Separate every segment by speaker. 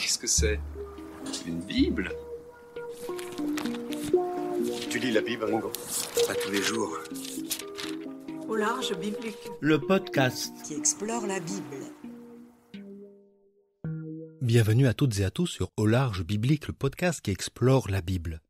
Speaker 1: Qu'est-ce que c'est? Une Bible?
Speaker 2: Tu lis la Bible, Ringo?
Speaker 1: Pas tous les jours.
Speaker 3: Au large biblique.
Speaker 4: Le podcast
Speaker 5: qui explore la Bible.
Speaker 4: Bienvenue à toutes et à tous sur Au large biblique, le podcast qui explore la Bible.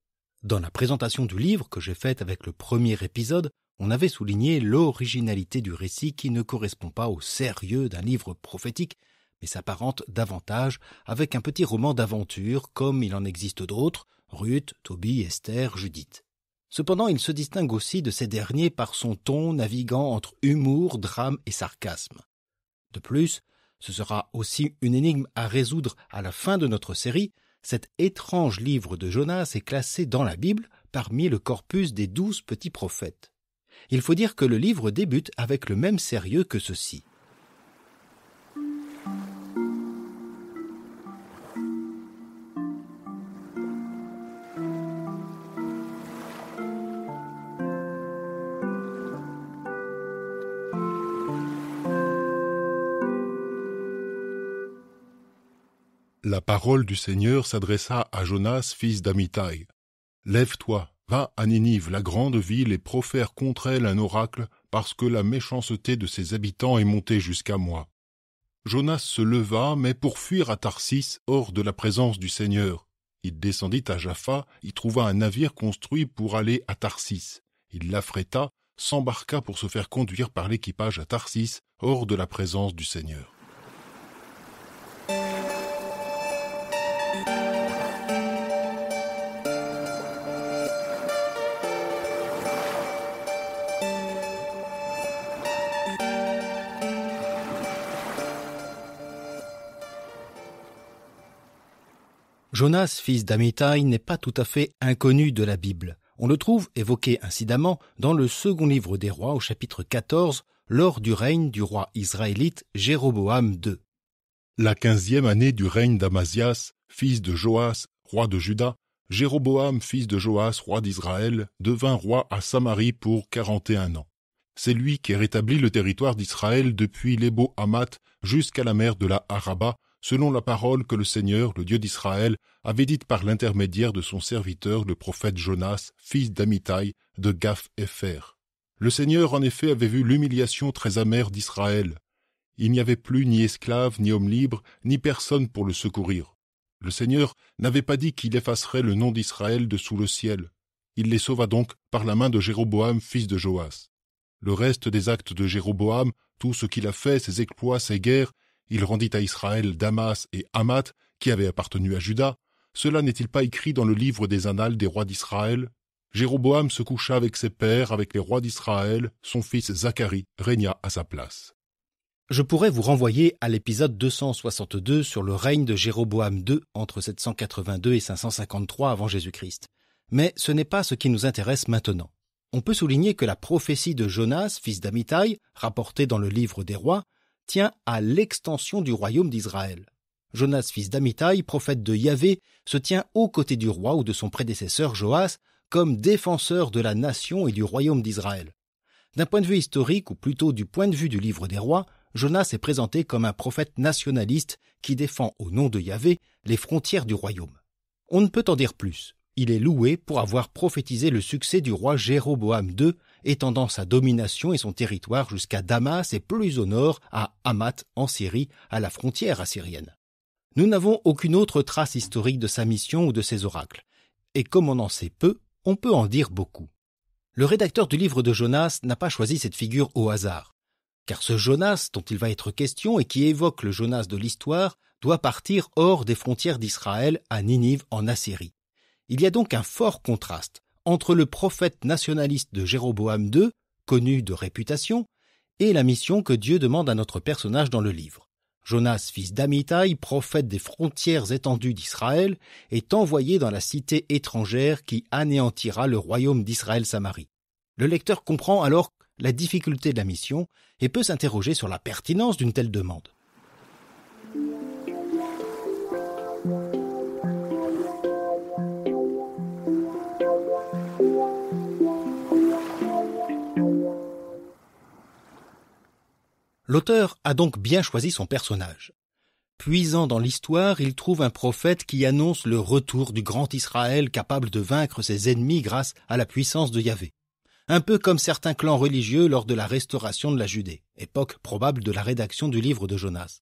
Speaker 4: Dans la présentation du livre que j'ai faite avec le premier épisode, on avait souligné l'originalité du récit qui ne correspond pas au sérieux d'un livre prophétique, mais s'apparente davantage avec un petit roman d'aventure comme il en existe d'autres, Ruth, Tobie, Esther, Judith. Cependant, il se distingue aussi de ces derniers par son ton naviguant entre humour, drame et sarcasme. De plus, ce sera aussi une énigme à résoudre à la fin de notre série. Cet étrange livre de Jonas est classé dans la Bible parmi le corpus des 12 petits prophètes. Il faut dire que le livre débute avec le même sérieux que ceci.
Speaker 6: La parole du Seigneur s'adressa à Jonas, fils d'Amittai. « Lève-toi, va à Ninive, la grande ville, et profère contre elle un oracle, parce que la méchanceté de ses habitants est montée jusqu'à moi. » Jonas se leva, mais pour fuir à Tarsis, hors de la présence du Seigneur. Il descendit à Jaffa, y trouva un navire construit pour aller à Tarsis. Il l'affréta, s'embarqua pour se faire conduire par l'équipage à Tarsis, hors de la présence du Seigneur.
Speaker 4: Jonas, fils d'Amittai, n'est pas tout à fait inconnu de la Bible. On le trouve évoqué incidemment dans le second livre des rois au chapitre 14, lors du règne du roi israélite Jéroboam II.
Speaker 6: La 15e année du règne d'Amazias, fils de Joas, roi de Juda, Jéroboam, fils de Joas, roi d'Israël, devint roi à Samarie pour 41 ans. C'est lui qui rétablit le territoire d'Israël depuis l'Ébo-Hamath jusqu'à la mer de la Araba, selon la parole que le Seigneur, le Dieu d'Israël, avait dite par l'intermédiaire de son serviteur, le prophète Jonas, fils d'Amittai, de Gath-Hépher. Le Seigneur, en effet, avait vu l'humiliation très amère d'Israël. Il n'y avait plus ni esclave, ni homme libre, ni personne pour le secourir. Le Seigneur n'avait pas dit qu'il effacerait le nom d'Israël de sous le ciel. Il les sauva donc par la main de Jéroboam, fils de Joas. Le reste des actes de Jéroboam, tout ce qu'il a fait, ses exploits, ses guerres, il rendit à Israël Damas et Hamath, qui avaient appartenu à Juda. Cela n'est-il pas écrit dans le livre des annales des rois d'Israël? Jéroboam se coucha avec ses pères, avec les rois d'Israël. Son fils Zacharie régna à sa place.
Speaker 4: Je pourrais vous renvoyer à l'épisode 262 sur le règne de Jéroboam II entre 782 et 553 avant Jésus-Christ. Mais ce n'est pas ce qui nous intéresse maintenant. On peut souligner que la prophétie de Jonas, fils d'Amittai, rapportée dans le livre des rois, tient à l'extension du royaume d'Israël. Jonas, fils d'Amittai, prophète de Yahvé, se tient aux côtés du roi ou de son prédécesseur Joas comme défenseur de la nation et du royaume d'Israël. D'un point de vue historique, ou plutôt du point de vue du livre des rois, Jonas est présenté comme un prophète nationaliste qui défend au nom de Yahvé les frontières du royaume. On ne peut en dire plus. Il est loué pour avoir prophétisé le succès du roi Jéroboam II, étendant sa domination et son territoire jusqu'à Damas et plus au nord à Hamath en Syrie, à la frontière assyrienne. Nous n'avons aucune autre trace historique de sa mission ou de ses oracles. Et comme on en sait peu, on peut en dire beaucoup. Le rédacteur du livre de Jonas n'a pas choisi cette figure au hasard. Car ce Jonas dont il va être question et qui évoque le Jonas de l'histoire doit partir hors des frontières d'Israël à Ninive en Assyrie. Il y a donc un fort contraste entre le prophète nationaliste de Jéroboam II, connu de réputation, et la mission que Dieu demande à notre personnage dans le livre. Jonas, fils d'Amittai, prophète des frontières étendues d'Israël, est envoyé dans la cité étrangère qui anéantira le royaume d'Israël-Samarie. Le lecteur comprend alors la difficulté de la mission et peut s'interroger sur la pertinence d'une telle demande. L'auteur a donc bien choisi son personnage. Puisant dans l'histoire, il trouve un prophète qui annonce le retour du grand Israël capable de vaincre ses ennemis grâce à la puissance de Yahvé. Un peu comme certains clans religieux lors de la restauration de la Judée, époque probable de la rédaction du livre de Jonas.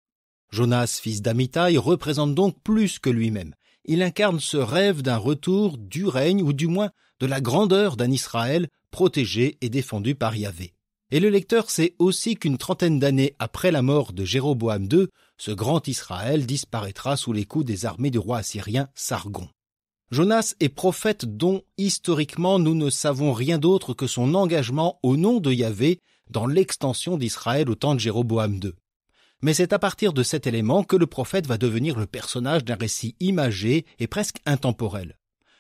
Speaker 4: Jonas, fils d'Amittai, représente donc plus que lui-même. Il incarne ce rêve d'un retour du règne ou du moins de la grandeur d'un Israël protégé et défendu par Yahvé. Et le lecteur sait aussi qu'une trentaine d'années après la mort de Jéroboam II, ce grand Israël disparaîtra sous les coups des armées du roi assyrien Sargon. Jonas est prophète dont, historiquement, nous ne savons rien d'autre que son engagement au nom de Yahvé dans l'extension d'Israël au temps de Jéroboam II. Mais c'est à partir de cet élément que le prophète va devenir le personnage d'un récit imagé et presque intemporel.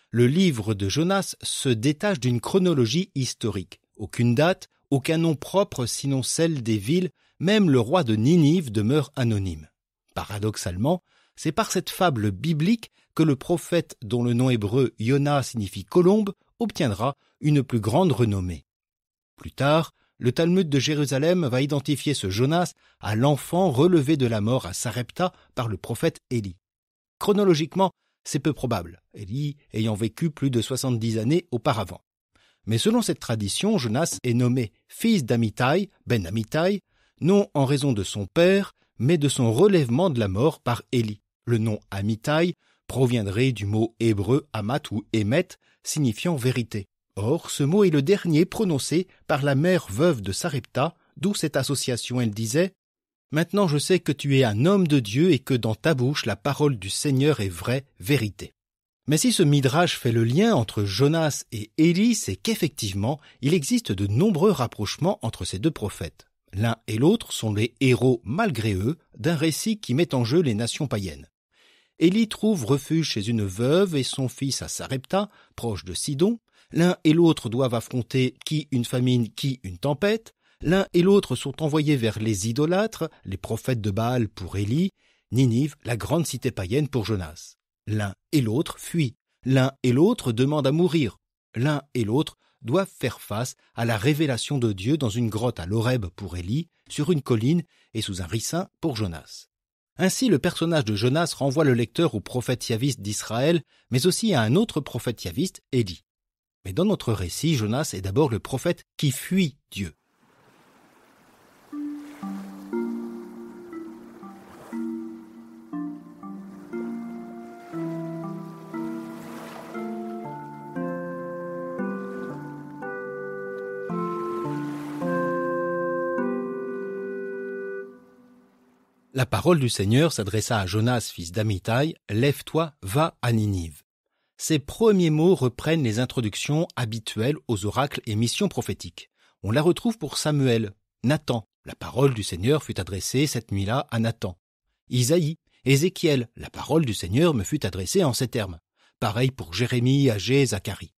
Speaker 4: Le livre de Jonas se détache d'une chronologie historique. Aucune date, aucun nom propre sinon celle des villes, même le roi de Ninive demeure anonyme. Paradoxalement, c'est par cette fable biblique que le prophète dont le nom hébreu Yona signifie colombe obtiendra une plus grande renommée. Plus tard, le Talmud de Jérusalem va identifier ce Jonas à l'enfant relevé de la mort à Sarepta par le prophète Élie. Chronologiquement, c'est peu probable, Élie ayant vécu plus de 70 années auparavant. Mais selon cette tradition, Jonas est nommé fils d'Amittai, Ben Amittai, non en raison de son père, mais de son relèvement de la mort par Élie. Le nom Amittai proviendrait du mot hébreu Amat ou Émet, signifiant vérité. Or, ce mot est le dernier prononcé par la mère veuve de Sarepta, d'où cette association. Elle disait « Maintenant je sais que tu es un homme de Dieu et que dans ta bouche la parole du Seigneur est vraie vérité. » Mais si ce midrash fait le lien entre Jonas et Élie, c'est qu'effectivement, il existe de nombreux rapprochements entre ces deux prophètes. L'un et l'autre sont les héros, malgré eux, d'un récit qui met en jeu les nations païennes. Élie trouve refuge chez une veuve et son fils à Sarepta, proche de Sidon. L'un et l'autre doivent affronter qui une famine, qui une tempête. L'un et l'autre sont envoyés vers les idolâtres, les prophètes de Baal pour Élie, Ninive, la grande cité païenne pour Jonas. L'un et l'autre fuient. L'un et l'autre demandent à mourir. L'un et l'autre doivent faire face à la révélation de Dieu dans une grotte à l'Horeb pour Élie, sur une colline et sous un ricin pour Jonas. Ainsi, le personnage de Jonas renvoie le lecteur au prophète yahviste d'Israël, mais aussi à un autre prophète yahviste, Élie. Mais dans notre récit, Jonas est d'abord le prophète qui fuit Dieu. La parole du Seigneur s'adressa à Jonas, fils d'Amittai, « Lève-toi, va à Ninive ». Ces premiers mots reprennent les introductions habituelles aux oracles et missions prophétiques. On la retrouve pour Samuel, Nathan, la parole du Seigneur fut adressée cette nuit-là à Nathan. Isaïe, Ézéchiel, la parole du Seigneur me fut adressée en ces termes. Pareil pour Jérémie, Agé, Zacharie.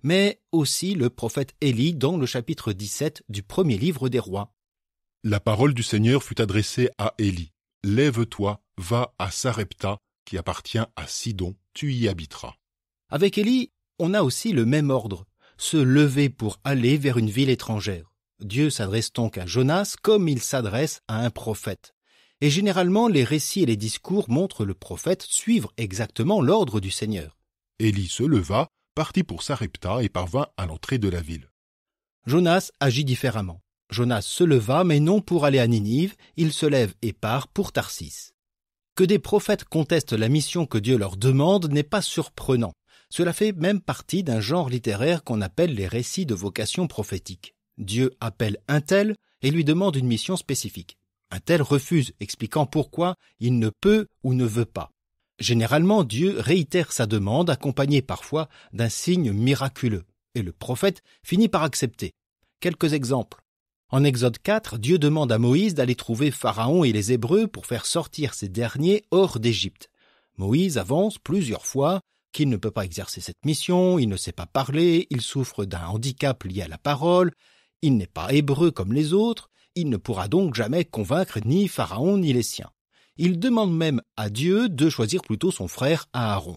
Speaker 4: Mais aussi le prophète Élie dans le chapitre 17 du premier livre des rois.
Speaker 6: La parole du Seigneur fut adressée à Élie. Lève-toi, va à Sarepta, qui appartient à Sidon, tu y habiteras.
Speaker 4: Avec Élie, on a aussi le même ordre, se lever pour aller vers une ville étrangère. Dieu s'adresse donc à Jonas comme il s'adresse à un prophète. Et généralement, les récits et les discours montrent le prophète suivre exactement l'ordre du Seigneur.
Speaker 6: Élie se leva, partit pour Sarepta et parvint à l'entrée de la ville.
Speaker 4: Jonas agit différemment. Jonas se leva, mais non pour aller à Ninive, il se lève et part pour Tarsis. Que des prophètes contestent la mission que Dieu leur demande n'est pas surprenant. Cela fait même partie d'un genre littéraire qu'on appelle les récits de vocation prophétique. Dieu appelle un tel et lui demande une mission spécifique. Un tel refuse, expliquant pourquoi il ne peut ou ne veut pas. Généralement, Dieu réitère sa demande, accompagnée parfois d'un signe miraculeux, et le prophète finit par accepter. Quelques exemples. En Exode 4, Dieu demande à Moïse d'aller trouver Pharaon et les Hébreux pour faire sortir ces derniers hors d'Égypte. Moïse avance plusieurs fois qu'il ne peut pas exercer cette mission, il ne sait pas parler, il souffre d'un handicap lié à la parole, il n'est pas hébreu comme les autres, il ne pourra donc jamais convaincre ni Pharaon ni les siens. Il demande même à Dieu de choisir plutôt son frère Aaron.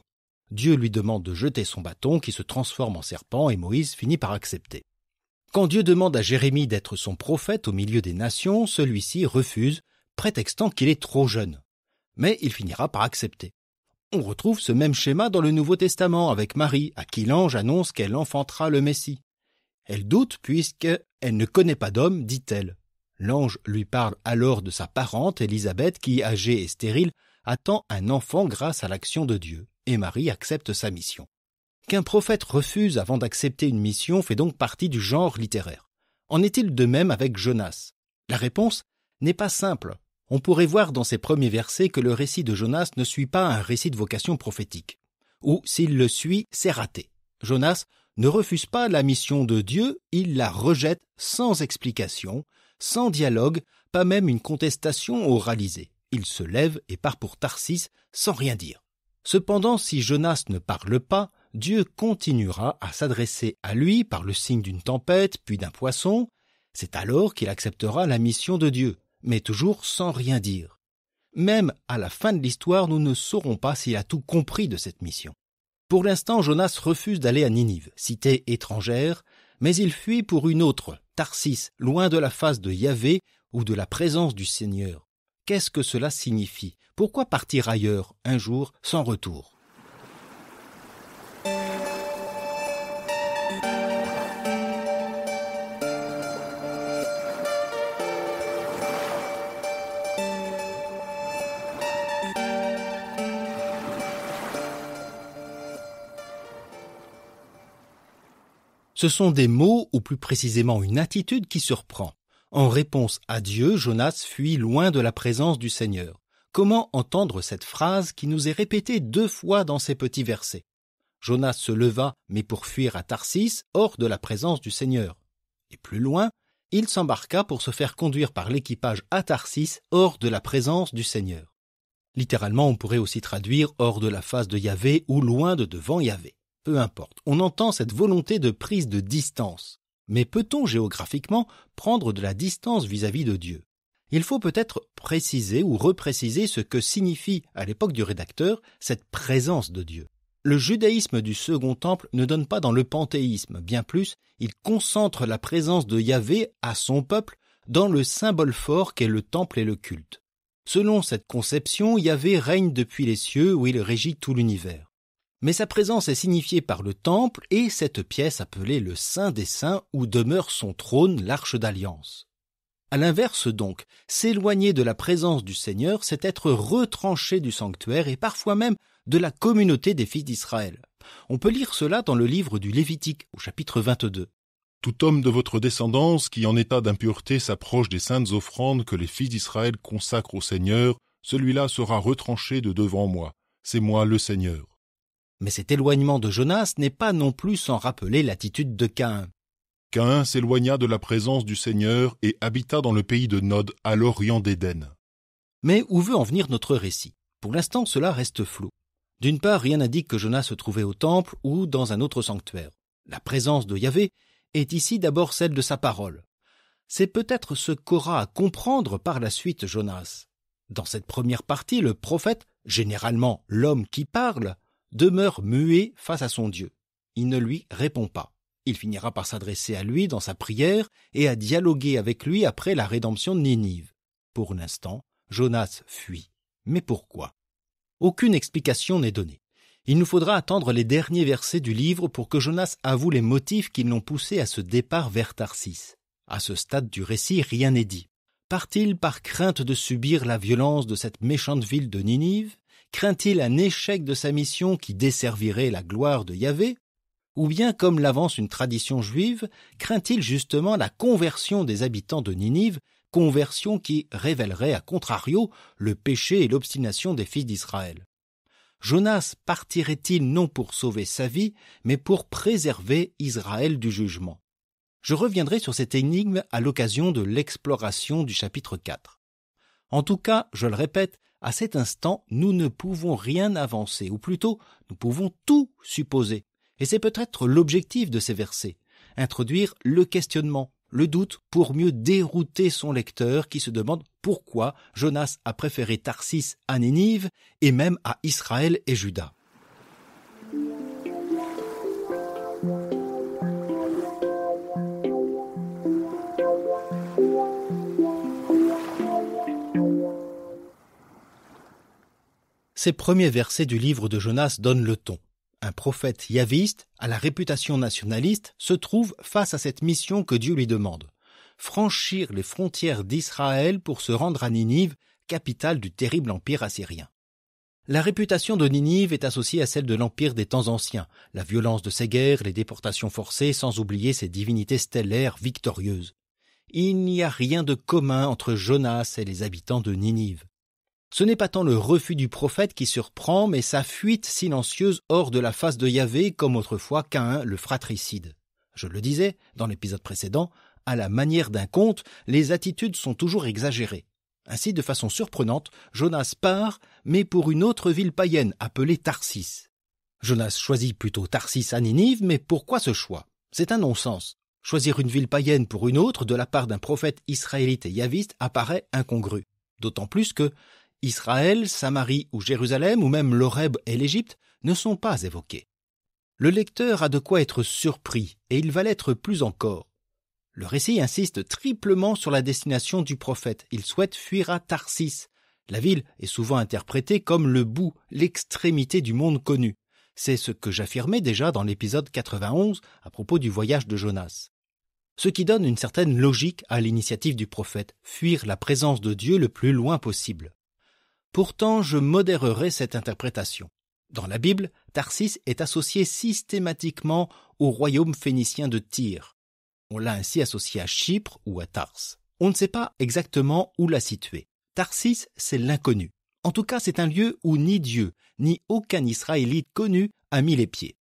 Speaker 4: Dieu lui demande de jeter son bâton qui se transforme en serpent et Moïse finit par accepter. Quand Dieu demande à Jérémie d'être son prophète au milieu des nations, celui-ci refuse, prétextant qu'il est trop jeune. Mais il finira par accepter. On retrouve ce même schéma dans le Nouveau Testament avec Marie, à qui l'ange annonce qu'elle enfantera le Messie. Elle doute puisqu'elle ne connaît pas d'homme, dit-elle. L'ange lui parle alors de sa parente Élisabeth qui, âgée et stérile, attend un enfant grâce à l'action de Dieu, et Marie accepte sa mission. Qu'un prophète refuse avant d'accepter une mission fait donc partie du genre littéraire. En est-il de même avec Jonas? La réponse n'est pas simple. On pourrait voir dans ces premiers versets que le récit de Jonas ne suit pas un récit de vocation prophétique. Ou s'il le suit, c'est raté. Jonas ne refuse pas la mission de Dieu, il la rejette sans explication, sans dialogue, pas même une contestation oralisée. Il se lève et part pour Tarsis sans rien dire. Cependant, si Jonas ne parle pas, Dieu continuera à s'adresser à lui par le signe d'une tempête, puis d'un poisson. C'est alors qu'il acceptera la mission de Dieu, mais toujours sans rien dire. Même à la fin de l'histoire, nous ne saurons pas s'il a tout compris de cette mission. Pour l'instant, Jonas refuse d'aller à Ninive, cité étrangère, mais il fuit pour une autre, Tarsis, loin de la face de Yahvé ou de la présence du Seigneur. Qu'est-ce que cela signifie? Pourquoi partir ailleurs, un jour, sans retour? Ce sont des mots, ou plus précisément une attitude qui surprend. En réponse à Dieu, Jonas fuit loin de la présence du Seigneur. Comment entendre cette phrase qui nous est répétée 2 fois dans ces petits versets? Jonas se leva, mais pour fuir à Tarsis, hors de la présence du Seigneur. Et plus loin, il s'embarqua pour se faire conduire par l'équipage à Tarsis, hors de la présence du Seigneur. Littéralement, on pourrait aussi traduire hors de la face de Yahvé ou loin de devant Yahvé. Peu importe, on entend cette volonté de prise de distance. Mais peut-on géographiquement prendre de la distance vis-à-vis de Dieu? Il faut peut-être préciser ou repréciser ce que signifie, à l'époque du rédacteur, cette présence de Dieu. Le judaïsme du Second Temple ne donne pas dans le panthéisme, bien plus, il concentre la présence de Yahvé à son peuple dans le symbole fort qu'est le temple et le culte. Selon cette conception, Yahvé règne depuis les cieux où il régit tout l'univers. Mais sa présence est signifiée par le temple et cette pièce appelée le Saint des Saints où demeure son trône, l'Arche d'Alliance. À l'inverse donc, s'éloigner de la présence du Seigneur, c'est être retranché du sanctuaire et parfois même de la communauté des fils d'Israël. On peut lire cela dans le livre du Lévitique, au chapitre 22.
Speaker 6: Tout homme de votre descendance qui en état d'impureté s'approche des saintes offrandes que les fils d'Israël consacrent au Seigneur, celui-là sera retranché de devant moi. C'est moi le Seigneur.
Speaker 4: Mais cet éloignement de Jonas n'est pas non plus sans rappeler l'attitude de Caïn.
Speaker 6: Caïn s'éloigna de la présence du Seigneur et habita dans le pays de Nod, à l'orient d'Éden.
Speaker 4: Mais où veut en venir notre récit? Pour l'instant, cela reste flou. D'une part, rien n'indique que Jonas se trouvait au temple ou dans un autre sanctuaire. La présence de Yahvé est ici d'abord celle de sa parole. C'est peut-être ce qu'aura à comprendre par la suite Jonas. Dans cette première partie, le prophète, généralement l'homme qui parle, demeure muet face à son Dieu. Il ne lui répond pas. Il finira par s'adresser à lui dans sa prière et à dialoguer avec lui après la rédemption de Ninive. Pour l'instant, Jonas fuit. Mais pourquoi? Aucune explication n'est donnée. Il nous faudra attendre les derniers versets du livre pour que Jonas avoue les motifs qui l'ont poussé à ce départ vers Tarsis. À ce stade du récit, rien n'est dit. Part-il par crainte de subir la violence de cette méchante ville de Ninive? Craint-il un échec de sa mission qui desservirait la gloire de Yahvé? Ou bien, comme l'avance une tradition juive, craint-il justement la conversion des habitants de Ninive, conversion qui révélerait à contrario le péché et l'obstination des fils d'Israël? Jonas partirait-il non pour sauver sa vie, mais pour préserver Israël du jugement? Je reviendrai sur cette énigme à l'occasion de l'exploration du chapitre 4. En tout cas, je le répète, à cet instant, nous ne pouvons rien avancer, ou plutôt, nous pouvons tout supposer. Et c'est peut-être l'objectif de ces versets, introduire le questionnement, le doute, pour mieux dérouter son lecteur qui se demande pourquoi Jonas a préféré Tarsis à Ninive et même à Israël et Juda. Ces premiers versets du livre de Jonas donnent le ton. Un prophète yaviste, à la réputation nationaliste, se trouve face à cette mission que Dieu lui demande. Franchir les frontières d'Israël pour se rendre à Ninive, capitale du terrible empire assyrien. La réputation de Ninive est associée à celle de l'empire des temps anciens, la violence de ses guerres, les déportations forcées, sans oublier ses divinités stellaires victorieuses. Il n'y a rien de commun entre Jonas et les habitants de Ninive. Ce n'est pas tant le refus du prophète qui surprend, mais sa fuite silencieuse hors de la face de Yahvé, comme autrefois Caïn le fratricide. Je le disais dans l'épisode précédent, à la manière d'un conte, les attitudes sont toujours exagérées. Ainsi, de façon surprenante, Jonas part, mais pour une autre ville païenne appelée Tarsis. Jonas choisit plutôt Tarsis à Ninive, mais pourquoi ce choix? C'est un non-sens. Choisir une ville païenne pour une autre de la part d'un prophète israélite et yaviste apparaît incongru. D'autant plus que Israël, Samarie ou Jérusalem, ou même l'Horeb et l'Égypte ne sont pas évoqués. Le lecteur a de quoi être surpris, et il va l'être plus encore. Le récit insiste triplement sur la destination du prophète. Il souhaite fuir à Tarsis. La ville est souvent interprétée comme le bout, l'extrémité du monde connu. C'est ce que j'affirmais déjà dans l'épisode 91 à propos du voyage de Jonas. Ce qui donne une certaine logique à l'initiative du prophète, fuir la présence de Dieu le plus loin possible. Pourtant, je modérerai cette interprétation. Dans la Bible, Tarsis est associé systématiquement au royaume phénicien de Tyr. On l'a ainsi associé à Chypre ou à Tars. On ne sait pas exactement où la situer. Tarsis, c'est l'inconnu. En tout cas, c'est un lieu où ni Dieu, ni aucun Israélite connu a mis les pieds.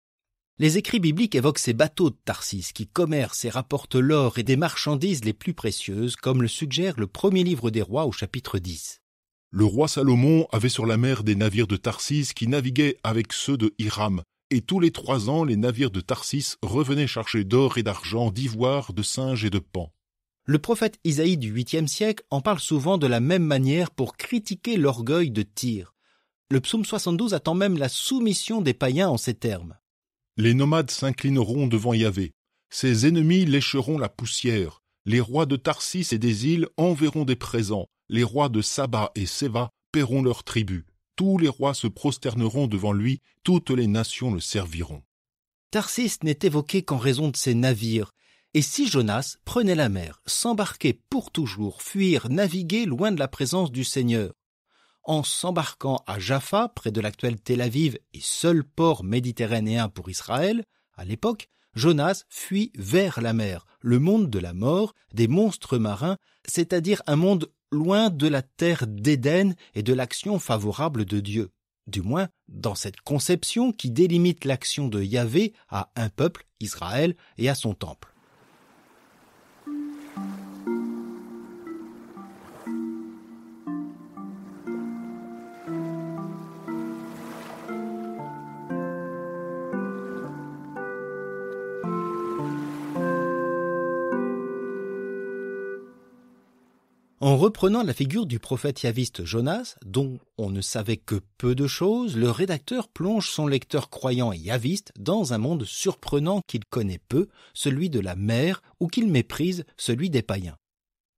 Speaker 4: Les écrits bibliques évoquent ces bateaux de Tarsis qui commercent et rapportent l'or et des marchandises les plus précieuses, comme le suggère le premier livre des rois au chapitre 10.
Speaker 6: Le roi Salomon avait sur la mer des navires de Tarsis qui naviguaient avec ceux de Hiram, et tous les 3 ans, les navires de Tarsis revenaient chercher d'or et d'argent, d'ivoire, de singe et de paon.
Speaker 4: Le prophète Isaïe du 8e siècle en parle souvent de la même manière pour critiquer l'orgueil de Tyr. Le psaume 72 attend même la soumission des païens en ces termes.
Speaker 6: Les nomades s'inclineront devant Yahvé. Ses ennemis lécheront la poussière. Les rois de Tarsis et des îles enverront des présents. Les rois de Saba et Séva paieront leur tribut. Tous les rois se prosterneront devant lui, toutes les nations le serviront.
Speaker 4: Tarsis n'est évoqué qu'en raison de ses navires. Et si Jonas prenait la mer, s'embarquait pour toujours, fuir, naviguer loin de la présence du Seigneur? En s'embarquant à Jaffa, près de l'actuelle Tel Aviv et seul port méditerranéen pour Israël, à l'époque, Jonas fuit vers la mer, le monde de la mort, des monstres marins, c'est-à-dire un monde loin de la terre d'Éden et de l'action favorable de Dieu. Du moins, dans cette conception qui délimite l'action de Yahvé à un peuple, Israël, et à son temple. En reprenant la figure du prophète yaviste Jonas, dont on ne savait que peu de choses, le rédacteur plonge son lecteur croyant et yaviste dans un monde surprenant qu'il connaît peu, celui de la mer, ou qu'il méprise, celui des païens.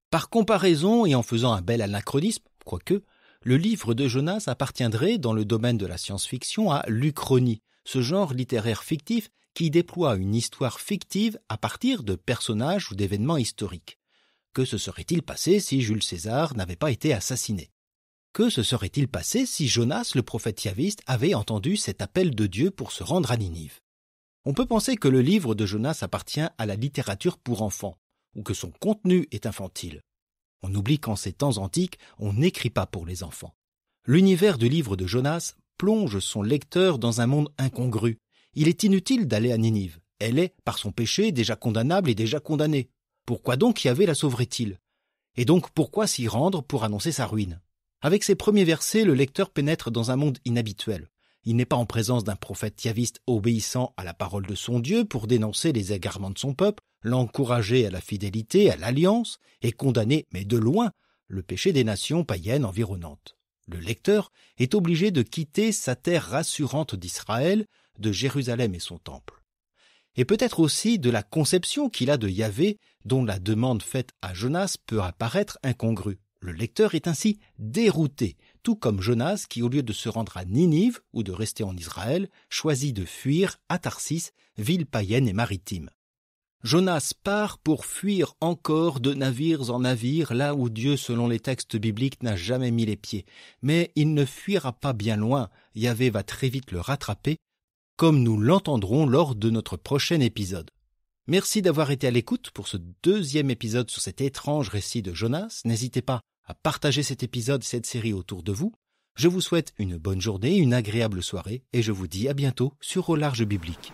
Speaker 4: Par comparaison et en faisant un bel anachronisme, quoique, le livre de Jonas appartiendrait, dans le domaine de la science-fiction, à l'Uchronie, ce genre littéraire fictif qui déploie une histoire fictive à partir de personnages ou d'événements historiques. Que se serait-il passé si Jules César n'avait pas été assassiné? Que se serait-il passé si Jonas, le prophète yaviste, avait entendu cet appel de Dieu pour se rendre à Ninive? On peut penser que le livre de Jonas appartient à la littérature pour enfants, ou que son contenu est infantile. On oublie qu'en ces temps antiques, on n'écrit pas pour les enfants. L'univers du livre de Jonas plonge son lecteur dans un monde incongru. Il est inutile d'aller à Ninive. Elle est, par son péché, déjà condamnable et déjà condamnée. Pourquoi donc Yahvé la sauverait-il? Et donc pourquoi s'y rendre pour annoncer sa ruine? Avec ces premiers versets, le lecteur pénètre dans un monde inhabituel. Il n'est pas en présence d'un prophète yaviste obéissant à la parole de son Dieu pour dénoncer les égarements de son peuple, l'encourager à la fidélité, à l'alliance, et condamner, mais de loin, le péché des nations païennes environnantes. Le lecteur est obligé de quitter sa terre rassurante d'Israël, de Jérusalem et son temple. Et peut-être aussi de la conception qu'il a de Yahvé, dont la demande faite à Jonas peut apparaître incongrue. Le lecteur est ainsi dérouté, tout comme Jonas qui, au lieu de se rendre à Ninive ou de rester en Israël, choisit de fuir à Tarsis, ville païenne et maritime. Jonas part pour fuir encore de navires en navires, là où Dieu, selon les textes bibliques, n'a jamais mis les pieds. Mais il ne fuira pas bien loin, Yahvé va très vite le rattraper, comme nous l'entendrons lors de notre prochain épisode. Merci d'avoir été à l'écoute pour ce 2e épisode sur cet étrange récit de Jonas. N'hésitez pas à partager cet épisode, cette série autour de vous. Je vous souhaite une bonne journée, une agréable soirée et je vous dis à bientôt sur Au Large Biblique.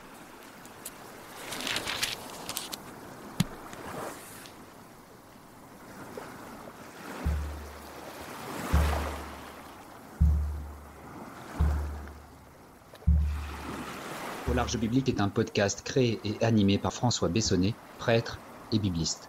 Speaker 5: Au Large Biblique est un podcast créé et animé par François Bessonnet, prêtre et bibliste.